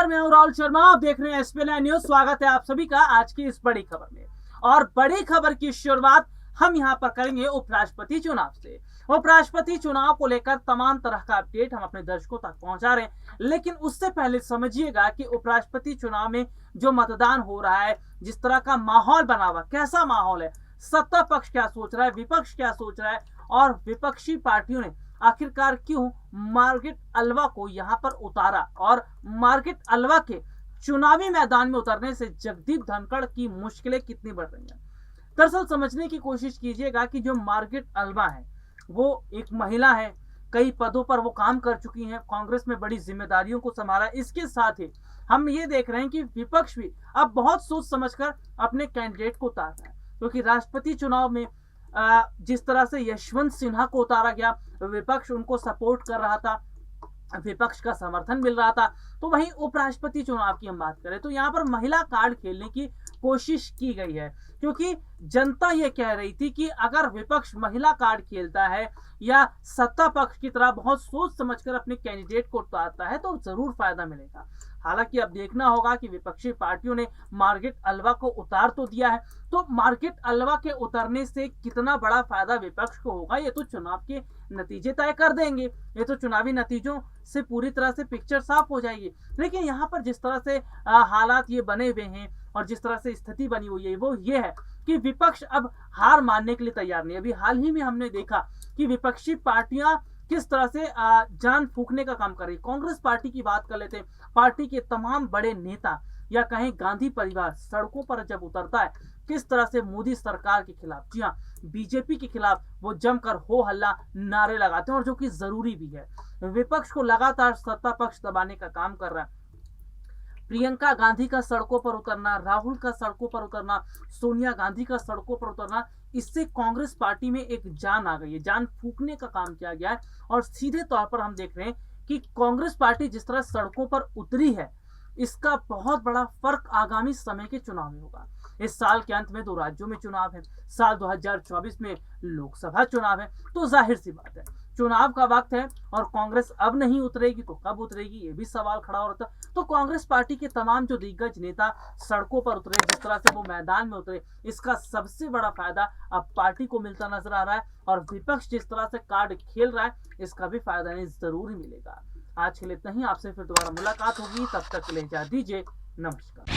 नमस्कार, मैं हूं राहुल शर्मा। आप देख रहे हैं एसपीएन न्यूज। स्वागत है आप सभी का आज की इस बड़ी खबर में। और बड़ी खबर की शुरुआत हम यहां पर करेंगे उपराष्ट्रपति चुनाव से। उपराष्ट्रपति चुनाव को लेकर तमाम तरह का अपडेट हम अपने दर्शकों तक पहुंचा रहे हैं, लेकिन उससे पहले समझिएगा कि उपराष्ट्रपति चुनाव में जो मतदान हो रहा है, जिस तरह का माहौल बना हुआ, कैसा माहौल है, सत्ता पक्ष क्या सोच रहा है, विपक्ष क्या सोच रहा है, और विपक्षी पार्टियों ने आखिरकार क्यों मार्गारेट अलवा को यहां पर उतारा, और मार्गारेट अलवा के चुनावी मैदान में उतरने से जगदीप धनखड़ की मुश्किलें कितनी बढ़ रही हैं। दरअसल समझने की कोशिश कीजिएगा कि जो मार्गारेट अलवा है वो एक महिला है, कई पदों पर वो काम कर चुकी हैं, कांग्रेस में बड़ी जिम्मेदारियों को संभाला। इसके साथ ही हम ये देख रहे हैं कि विपक्ष भी अब बहुत सोच समझकर अपने कैंडिडेट को उतार रहा है, क्योंकि राष्ट्रपति चुनाव में जिस तरह से यशवंत सिन्हा को उतारा गया, विपक्ष उनको सपोर्ट कर रहा था, विपक्ष का समर्थन मिल रहा था। तो वहीं उपराष्ट्रपति चुनाव की हम बात करें तो यहां पर महिला कार्ड खेलने की कोशिश की गई है, क्योंकि जनता ये कह रही थी कि अगर विपक्ष महिला कार्ड खेलता है या सत्ता पक्ष की तरह बहुत सोच समझकर अपने कैंडिडेट को उतारता है तो जरूर फायदा मिलेगा। हालांकि अब देखना होगा कि विपक्षी पार्टियों ने मार्गारेट अलवा को उतार तो दिया है, तो मार्गारेट अलवा के उतरने से कितना बड़ा फायदा विपक्ष को होगा ये तो चुनाव के नतीजे तय कर देंगे। ये तो चुनावी नतीजों से पूरी तरह से पिक्चर साफ हो जाएगी। लेकिन यहाँ पर जिस तरह से हालात ये बने हुए हैं और जिस तरह से स्थिति बनी हुई है वो ये है कि विपक्ष अब हार मानने के लिए तैयार नहीं। अभी हाल ही में हमने देखा कि विपक्षी पार्टियां किस तरह से जान फूंकने का काम कर रही। कांग्रेस पार्टी की बात कर लेते हैं। पार्टी के तमाम बड़े नेता या कहें गांधी परिवार सड़कों पर जब उतरता है, किस तरह से मोदी सरकार के खिलाफ, जी हाँ बीजेपी के खिलाफ वो जमकर हो हल्ला नारे लगाते हैं, और जो कि जरूरी भी है। विपक्ष को लगातार सत्ता पक्ष दबाने का काम कर रहा है। प्रियंका गांधी का सड़कों पर उतरना, राहुल का सड़कों पर उतरना, सोनिया गांधी का सड़कों पर उतरना, इससे कांग्रेस पार्टी में एक जान आ गई है, जान फूंकने का काम किया गया है। और सीधे तौर पर हम देख रहे हैं कि कांग्रेस पार्टी जिस तरह सड़कों पर उतरी है, इसका बहुत बड़ा फर्क आगामी समय के चुनाव में होगा। इस साल के अंत में 2 राज्यों में चुनाव है, साल 2024 में लोकसभा चुनाव है, तो जाहिर सी बात है चुनाव का वक्त है और कांग्रेस अब नहीं उतरेगी तो कब उतरेगी, ये भी सवाल खड़ा हो रहा था। तो कांग्रेस पार्टी के तमाम जो दिग्गज नेता सड़कों पर उतरे, जिस तरह से वो मैदान में उतरे, इसका सबसे बड़ा फायदा अब पार्टी को मिलता नजर आ रहा है। और विपक्ष जिस तरह से कार्ड खेल रहा है, इसका भी फायदा नहीं जरूर ही मिलेगा। आज के लिए इतना ही, आपसे फिर दोबारा मुलाकात होगी, तब तक के लिए इजाजत दीजिए, नमस्कार।